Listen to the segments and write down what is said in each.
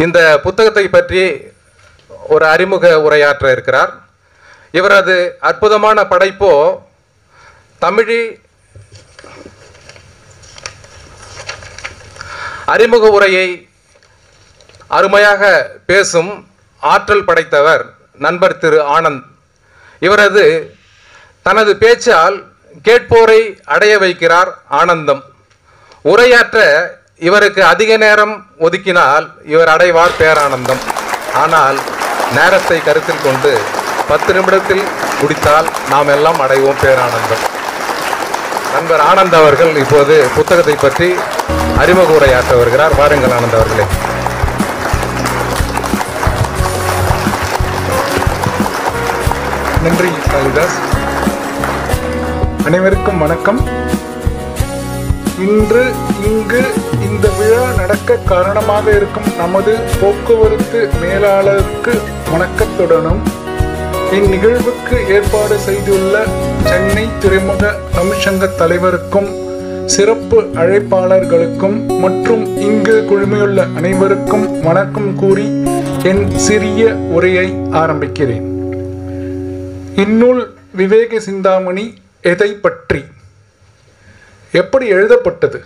இந்த புத்தகத்தை பற்றி ஒரு அறிமுக உரையாற்ற இருக்கிறார். இவரது அற்புதமான படைப்போ தமிழி அறிமுக உரையை அருமையாக பேசும் ஆற்றல் படைத்தவர் நண்பர் திரு ஆனந்த். இவரது தனது பேச்சால் கேட்போரை அடைய வைக்கிறார் ஆனந்தம். உரையாற்ற இவருக்கு அதிக நேரம் ஒதுக்கினால் இவர் அடைவார் பேரானந்தம். ஆனால் நேரத்தை கருத்தில் கொண்டு 10 நிமிடத்தில் முடித்தால் நாம் எல்லாம் அடைவோம் பேரானந்தம். நண்பர் ஆனந்த் அவர்கள் இப்போது புத்தகத்தை பற்றி அறிமுக உரையாற்ற வருகிறார். வாருங்கள் ஆனந்த் அவர்களே. நன்றி காளிதாஸ். அனைவருக்கும் வணக்கம். இன்று இங்கு இந்த விழா நடக்க காரணமாக இருக்கும் நமது போக்குவரத்து மேலாளருக்கு வணக்கத்துடனும் இந்நிகழ்வுக்கு ஏற்பாடு செய்துள்ள சென்னை துறைமுக தமிழ்ச்சங்க தலைவருக்கும் சிறப்பு அழைப்பாளர்களுக்கும் மற்றும் இங்கு குழுமியுள்ள அனைவருக்கும் வணக்கம் கூறி என் சிறிய உரையை ஆரம்பிக்கிறேன். இந்நூல் விவேக சிந்தாமணி எதை பற்றி, எப்படி எழுதப்பட்டது,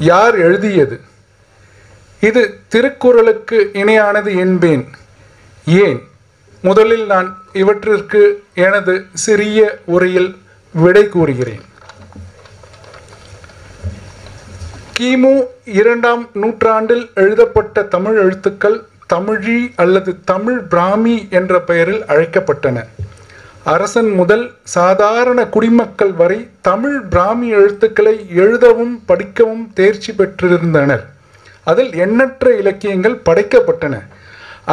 யார் எழுதியது, இது திருக்குறளுக்கு இணையானது என்பேன். ஏன்? முதலில் நான் இவற்றிற்கு எனது சிறிய உரையில் விடை கூறுகிறேன். கிமு 2ஆம் நூற்றாண்டில் எழுதப்பட்ட தமிழ் எழுத்துக்கள் தமிழி அல்லது தமிழ் பிராமி என்ற பெயரில் அழைக்கப்பட்டன. அரசன் முதல் சாதாரண குடிமக்கள் வரை தமிழ் பிராமி எழுத்துக்களை எழுதவும் படிக்கவும் தேர்ச்சி பெற்றிருந்தனர். அதில் எண்ணற்ற இலக்கியங்கள் படைக்கப்பட்டன.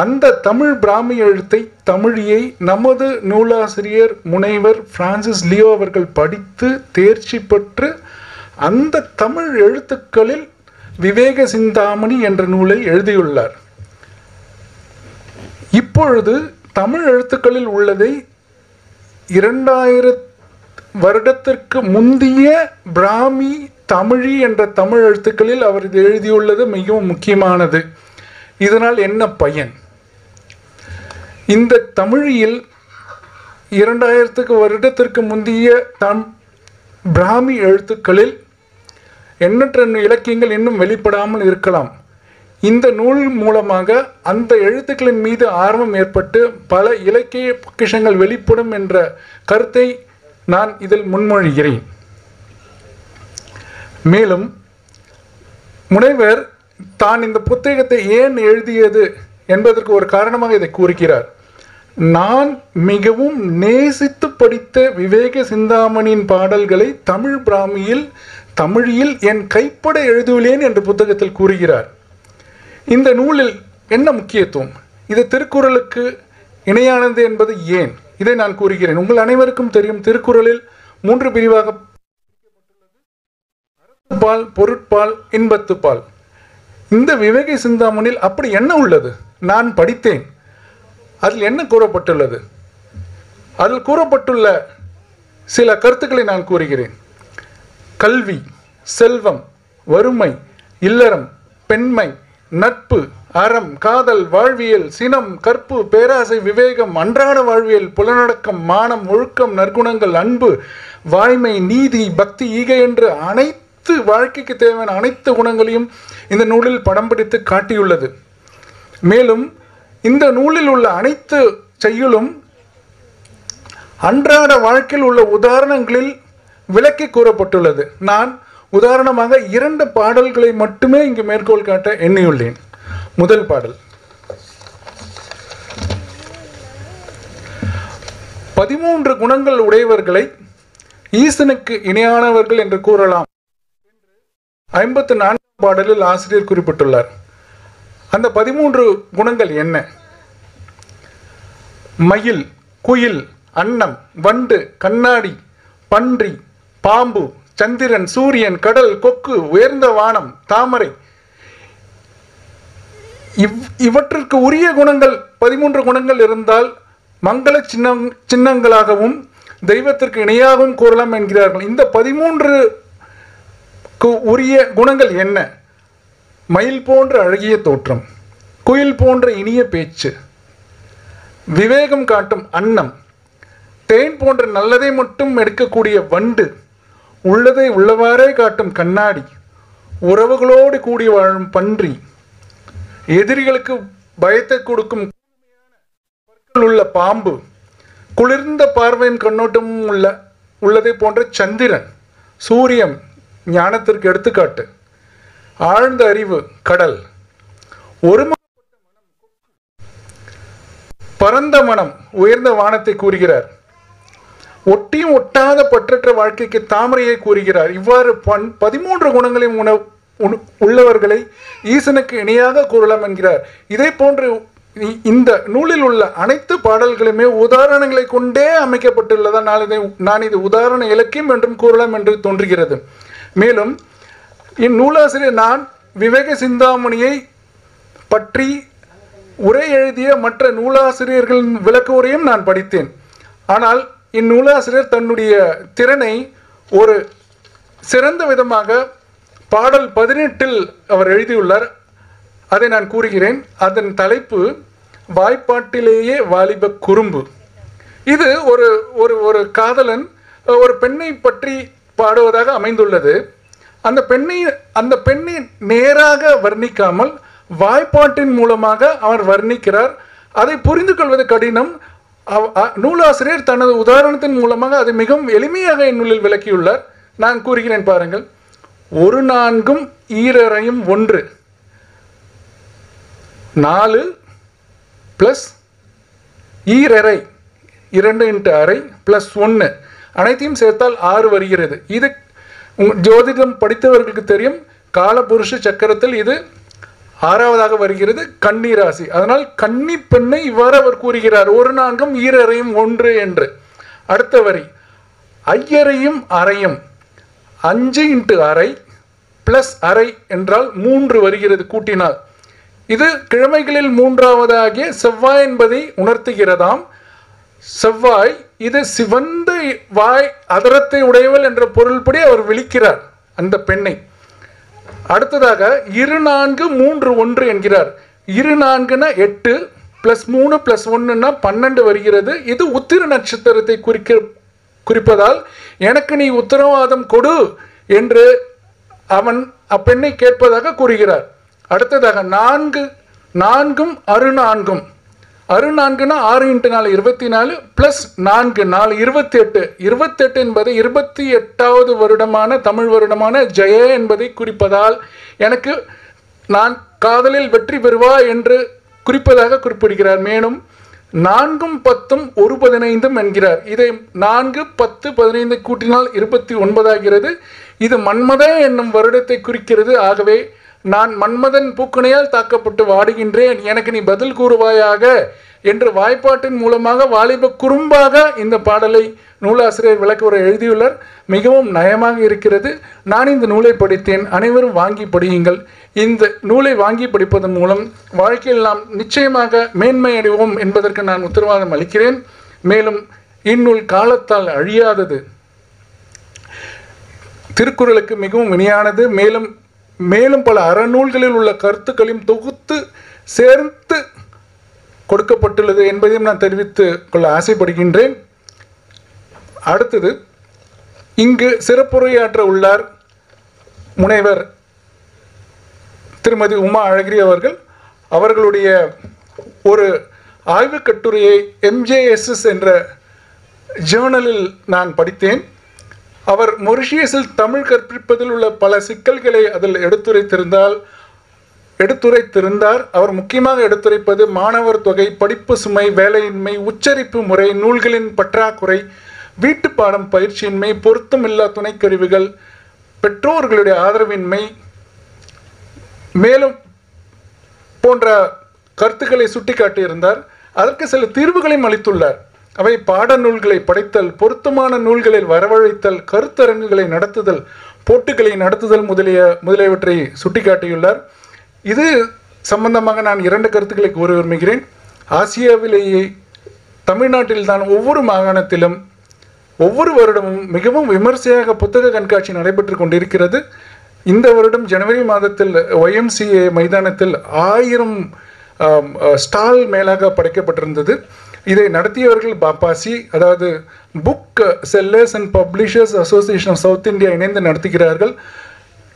அந்த தமிழ் பிராமி எழுத்தை தமிழியை நமது நூலாசிரியர் முனைவர் பிரான்சிஸ் லியோ அவர்கள் படித்து தேர்ச்சி பெற்று அந்த தமிழ் எழுத்துக்களில் விவேக சிந்தாமணி என்ற நூலை எழுதியுள்ளார். இப்பொழுது தமிழ் எழுத்துக்களில் உள்ளதை 2000 வருடத்திற்கு முந்திய பிராமி தமிழி என்ற தமிழ் எழுத்துக்களில் அவர் இது எழுதியுள்ளது மிகவும் முக்கியமானது. இதனால் என்ன பயன்? இந்த தமிழில் 2000 வருடத்திற்கு முந்திய பிராமி எழுத்துக்களில் எண்ணற்ற இலக்கியங்கள் இன்னும் வெளிப்படாமல் இருக்கலாம். இந்த நூல் மூலமாக அந்த எழுத்துக்களின் மீது ஆர்வம் ஏற்பட்டு பல இலக்கிய பொக்கிஷங்கள் வெளிப்படும் என்ற கருத்தை நான் இதில் முன்மொழிகிறேன். மேலும் முனைவர் தான் இந்த புத்தகத்தை ஏன் எழுதியது என்பதற்கு ஒரு காரணமாக இதை கூறுகிறார். நான் மிகவும் நேசித்து படித்த விவேக சிந்தாமணியின் பாடல்களை தமிழ் பிராமியில் தமிழில் என் கைப்பட எழுதுவேன் என்று புத்தகத்தில் கூறுகிறார். இந்த நூலில் என்ன முக்கியத்துவம், இது திருக்குறளுக்கு இணையானது என்பது ஏன், இதை நான் கூறுகிறேன். உங்கள் அனைவருக்கும் தெரியும், திருக்குறளில் 3 பிரிவாக அறத்துப்பால், பொருட்பால், இன்பத்துப்பால். இந்த விவேக சிந்தாமணியில் அப்படி என்ன உள்ளது? நான் படித்தேன். அதில் என்ன கூறப்பட்டுள்ளது? அதில் கூறப்பட்டுள்ள சில கருத்துக்களை நான் கூறுகிறேன். கல்வி, செல்வம், வறுமை, இல்லறம், பெண்மை, நட்பு, அறம், காதல், வாழ்வியல், சினம், கற்பு, பேராசை, விவேகம், அன்றாட வாழ்வியல், புலனடக்கம், மானம், ஒழுக்கம், நற்குணங்கள், அன்பு, வாய்மை, நீதி, பக்தி, ஈகை என்று அனைத்து வாழ்க்கைக்கு தேவையான அனைத்து குணங்களையும் இந்த நூலில் படம் பிடித்து காட்டியுள்ளது. மேலும் இந்த நூலில் உள்ள அனைத்து செய்யுளும் அன்றாட வாழ்க்கையில் உள்ள உதாரணங்களில் விளக்கி கூறப்பட்டுள்ளது. நான் உதாரணமாக 2 பாடல்களை மட்டுமே இங்கு மேற்கோள் காட்ட எண்ணியுள்ளேன். முதல் பாடல் 13 குணங்கள் உடையவர்களை ஈசனுக்கு இணையானவர்கள் என்று கூறலாம். 54 பாடலில் ஆசிரியர் குறிப்பிட்டுள்ளார். அந்த 13 குணங்கள் என்ன? மயில், குயில், அன்னம், வண்டு, கண்ணாடி, பன்றி, பாம்பு, சந்திரன், சூரியன், கடல், கொக்கு, உயர்ந்த வானம், தாமரை, இவற்றிற்கு உரிய குணங்கள் 13 குணங்கள் இருந்தால் மங்கள சின்னங்களாகவும் தெய்வத்திற்கு இணையாகவும் கூறலாம் என்கிறார்கள். இந்த 13 உரிய குணங்கள் என்ன? மயில் போன்ற அழகிய தோற்றம், குயில் போன்ற இனிய பேச்சு, விவேகம் காட்டும் அன்னம், தேன் போன்ற நல்லதை மட்டும் எடுக்கக்கூடிய வண்டு, உள்ளதை உள்ளவாறே காட்டும் கண்ணாடி, உறவுகளோடு கூடி வாழும் பன்றி, எதிரிகளுக்கு பயத்தை கொடுக்கும் உள்ள பாம்பு, குளிர்ந்த பார்வையின் கண்ணோட்டமும் உள்ளதை போன்ற சந்திரன், சூரியன் ஞானத்திற்கு எடுத்துக்காட்டு, ஆழ்ந்த அறிவு கடல், ஒரு பரந்த மனம் உயர்ந்த வானத்தை கூறுகிறார். ஒட்டியும் ஒட்டாத பற்றற்ற வாழ்க்கைக்கு தாமரையை கூறுகிறார். இவ்வாறு 13 குணங்களையும் உள்ளவர்களை ஈசனுக்கு இணையாக கூறலாம் என்கிறார். இதே போன்று இந்த நூலில் உள்ள அனைத்து பாடல்களுமே உதாரணங்களை கொண்டே அமைக்கப்பட்டுள்ளதால் நான் இது உதாரண இலக்கியம் என்றும் கூறலாம் என்று தோன்றுகிறது. மேலும் இந்நூலாசிரியர் நான் விவேக சிந்தாமணியை பற்றி உரை எழுதிய மற்ற நூலாசிரியர்களின் விளக்க உரையும் நான் படித்தேன். ஆனால் இந்நூலாசிரியர் தன்னுடைய திறனை ஒரு சிறந்த விதமாக பாடல் 18 அவர் எழுதியுள்ளார். அதை நான் கூறுகிறேன். அதன் தலைப்பு வாய்ப்பாட்டிலேயே வாலிப குறும்பு. இது ஒரு ஒரு ஒரு காதலன் ஒரு பெண்ணை பற்றி பாடுவதாக அமைந்துள்ளது. அந்த பெண்ணை நேராக வர்ணிக்காமல் வாய்ப்பாட்டின் மூலமாக அவர் வர்ணிக்கிறார். அதை புரிந்து கொள்வது கடினம். நூலாசிரியர் தனது உதாரணத்தின் மூலமாக அதை மிகவும் எளிமையாக இந்நூலில் விளக்கியுள்ளார். நான் கூறுகிறேன் பாருங்கள். 1 4 ஈரறையும் 1 4 + ஈரறை 2 × அறை +1 அனைத்தையும் சேர்த்தால் 6 வருகிறது. இது ஜோதிடம் படித்தவர்களுக்கு தெரியும். காலபுருஷ சக்கரத்தில் இது 6வதாக வருகிறது, கன்னி ராசி. அதனால் கன்னி பெண்ணை இவ்வாறு அவர் கூறுகிறார், 1 4 ஈரறையும் 1 என்று. அடுத்த வரி, ஐயறையும் அறையும் 5 × அறை + அறை என்றால் 3 வருகிறது கூட்டினால். இது கிழமைகளில் 3வதாகிய செவ்வாய் என்பதை உணர்த்துகிறதாம். செவ்வாய் இது சிவந்த வாய் அதரத்தை உடையவள் என்ற பொருள்படி அவர் விழிக்கிறார் அந்த பெண்ணை. அடுத்ததாக 2 4 3 1 என்கிறார். 2 4 8 +3 +1 12 வருகிறது. இது உத்திர நட்சத்திரத்தை குறிப்பதால் எனக்கு நீ உத்தரவாதம் கொடு என்று அவன் அப்பெண்ணை கேட்பதாக கூறுகிறார். அடுத்ததாக 4 4 அரு 4 6 × 4 24 +4 4 28 28 என்பது 28வது வருடமான தமிழ் வருடமான ஜெய என்பதை குறிப்பதால் எனக்கு நான் காதலில் வெற்றி பெறுவா என்று குறிப்பதாக குறிப்பிடுகிறார். மேலும் 4 10 1 15 என்கிறார். இதை 4 10 15 கூட்டினால் 29 ஆகிறது. இது மன்மத என்னும் வருடத்தை குறிக்கிறது. ஆகவே நான் மன்மதன் பூக்கணையால் தாக்கப்பட்டு வாடுகின்றேன், எனக்கு நீ பதில் கூறுவாயாக என்று வாய்ப்பாட்டின் மூலமாக வாலிப குறும்பாக இந்த பாடலை நூலாசிரியர் விளக்குரை எழுதியுள்ளார். மிகவும் நயமாக இருக்கிறது. நான் இந்த நூலை படித்தேன். அனைவரும் வாங்கி படியுங்கள். இந்த நூலை வாங்கி படிப்பதன் மூலம் வாழ்க்கையில் நாம் நிச்சயமாக மேன்மை அடைவோம் என்பதற்கு நான் உத்தரவாதம் அளிக்கிறேன். மேலும் இந்நூல் காலத்தால் அழியாதது, திருக்குறளுக்கு மிகவும் இணையானது. மேலும் பல அறநூல்களில் உள்ள கருத்துக்களையும் தொகுத்து சேர்த்து கொடுக்கப்பட்டுள்ளது என்பதையும் நான் தெரிவித்துக் கொள்ள ஆசைப்படுகின்றேன். அடுத்தது இங்கு சிறப்புரையாற்ற உள்ளார் முனைவர் திருமதி உமா அழகிரி அவர்கள். அவர்களுடைய ஒரு ஆய்வுக் கட்டுரையை MJSS என்ற ஜேர்னலில் நான் படித்தேன். அவர் மொரிஷியஸில் தமிழ் கற்பிப்பதில் உள்ள பல சிக்கல்களை அதில் எடுத்துரைத்திருந்தார். அவர் முக்கியமாக எடுத்துரைப்பது மாணவர் தொகை, படிப்பு சுமை, வேலையின்மை, உச்சரிப்பு முறை, நூல்களின் பற்றாக்குறை, வீட்டு பாடம் பயிற்சியின்மை, பொருத்தமில்லா துணைக்கருவிகள், பெற்றோர்களுடைய ஆதரவின்மை மேலும் போன்ற கருத்துக்களை சுட்டிக்காட்டியிருந்தார். அதற்கு சில தீர்வுகளையும் அளித்துள்ளார். அவை பாடநூல்களை படைத்தல், பொருத்தமான நூல்களில் வரவழைத்தல், கருத்தரங்குகளை நடத்துதல், போட்டிகளை நடத்துதல் முதலியவற்றை சுட்டிக்காட்டியுள்ளார். இது சம்பந்தமாக நான் 2 கருத்துக்களை கூற விரும்புகிறேன். ஆசியாவிலேயே தமிழ்நாட்டில் தான் ஒவ்வொரு மாகாணத்திலும் ஒவ்வொரு வருடமும் மிகவும் விமர்சையாக புத்தக கண்காட்சி நடைபெற்று கொண்டிருக்கிறது. இந்த வருடம் ஜனவரி மாதத்தில் YMCA மைதானத்தில் 1000 ஸ்டால் மேலாக படைக்கப்பட்டிருந்தது. இதை நடத்தியவர்கள் பாப்பாசி, அதாவது booksellers and publishers association of south India இணைந்து நடத்துகிறார்கள்.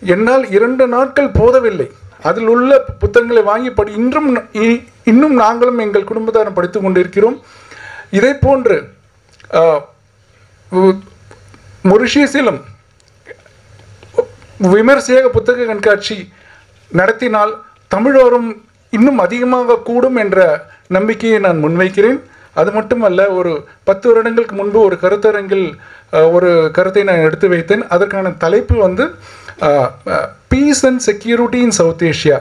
என்னால் 2 நாட்கள் போதவில்லை. அதில் உள்ள புத்தகங்களை வாங்கி இன்னும் நாங்களும் எங்கள் குடும்பத்தாரும் படித்து கொண்டிருக்கிறோம். இதை போன்று மொரிஷியஸிலும் விமர்சையாக புத்தக கண்காட்சி நடத்தினால் தமிழோரம் இன்னும் அதிகமாக கூடும் என்ற நம்பிக்கையை நான் முன்வைக்கிறேன். அது மட்டுமல்ல, ஒரு 10 வருடங்களுக்கு முன்பு ஒரு கருத்தரங்கில் ஒரு கருத்தை நான் எடுத்து வைத்தேன். அதற்கான தலைப்பு வந்து peace and security in South Asia,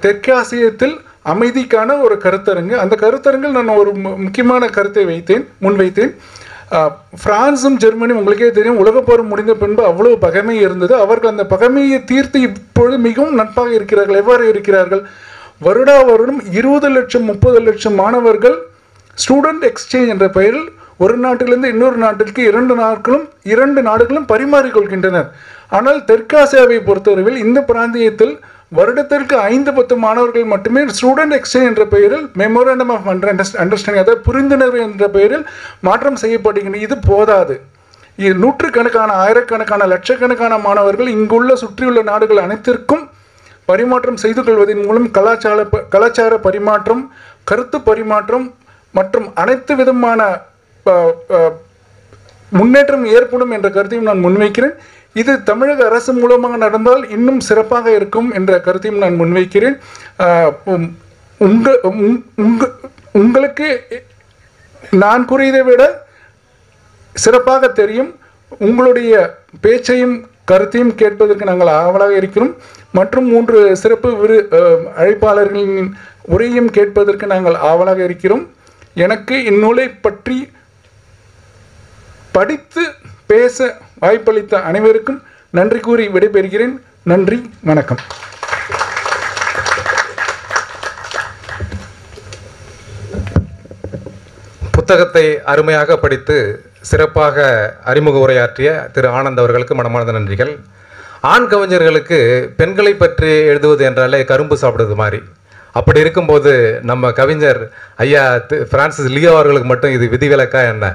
தெற்காசியத்தில் அமைதிக்கான ஒரு கருத்தரங்கு. அந்த கருத்தரங்கில் நான் ஒரு முக்கியமான கருத்தை முன்வைத்தேன். பிரான்சும் ஜெர்மனியும் உங்களுக்கே தெரியும், உலகப்போர் முடிந்த பின்பு அவ்வளவு பகைமை இருந்தது. அவர்கள் அந்த பகைமையை தீர்த்து இப்பொழுது மிகவும் நட்பாக இருக்கிறார்கள். எவ்வாறு இருக்கிறார்கள்? வருடா வருடம் 20 லட்சம் 30 லட்சம் மாணவர்கள் ஸ்டூடெண்ட் எக்ஸ்சேஞ்ச் என்ற பெயரில் ஒரு நாட்டிலிருந்து இன்னொரு நாட்டிற்கு 2 நாடுகளும் பரிமாறிக்கொள்கின்றனர். ஆனால் தெற்காசியாவை பொறுத்தவரையில் இந்த பிராந்தியத்தில் வருடத்திற்கு 5-10 மாணவர்கள் மட்டுமே ஸ்டூடெண்ட் எக்ஸ்சேஞ்ச் என்ற பெயரில் மெமோரண்டம் ஆஃப் அண்டர்ஸ்டாண்டிங், அதாவது புரிந்துணர்வு என்ற பெயரில் மாற்றம் செய்யப்படுகின்றன. இது போதாது. நூற்றுக்கணக்கான, ஆயிரக்கணக்கான, லட்சக்கணக்கான மாணவர்கள் இங்குள்ள சுற்றியுள்ள நாடுகள் அனைத்திற்கும் பரிமாற்றம் செய்து கொள்வதன் மூலம் கலாச்சார பரிமாற்றம், கருத்து பரிமாற்றம் மற்றும் அனைத்து விதமான முன்னேற்றம் ஏற்படும் என்ற கருத்தையும் நான் முன்வைக்கிறேன். இது தமிழக அரசு மூலமாக நடந்தால் இன்னும் சிறப்பாக இருக்கும் என்ற கருத்தையும் நான் முன்வைக்கிறேன். உங்களுக்கு நான் கூறியதை விட சிறப்பாக தெரியும். உங்களுடைய பேச்சையும் கருத்தையும் கேட்பதற்கு நாங்கள் ஆவலாக இருக்கிறோம். மற்றும் 3 சிறப்பு அழைப்பாளர்களின் உரையும் கேட்பதற்கு நாங்கள் ஆவலாக இருக்கிறோம். எனக்கு இந்நூலை பற்றி படித்து பேச வாய்ப்பளித்த அனைவருக்கும் நன்றி கூறி விடைபெறுகிறேன். நன்றி, வணக்கம். புத்தகத்தை அருமையாக படித்து சிறப்பாக அறிமுக உரையாற்றிய திரு ஆனந்த் அவர்களுக்கு மனமார்ந்த நன்றிகள். ஆண் கவிஞர்களுக்கு பெண்களை பற்றி எழுதுவது என்றாலே கரும்பு சாப்பிடுவது மாதிரி. அப்படி இருக்கும்போது நம்ம கவிஞர் ஐயா பிரான்சிஸ் லியோ அவர்களுக்கு மட்டும் இது விதிவிலக்கா என்ன?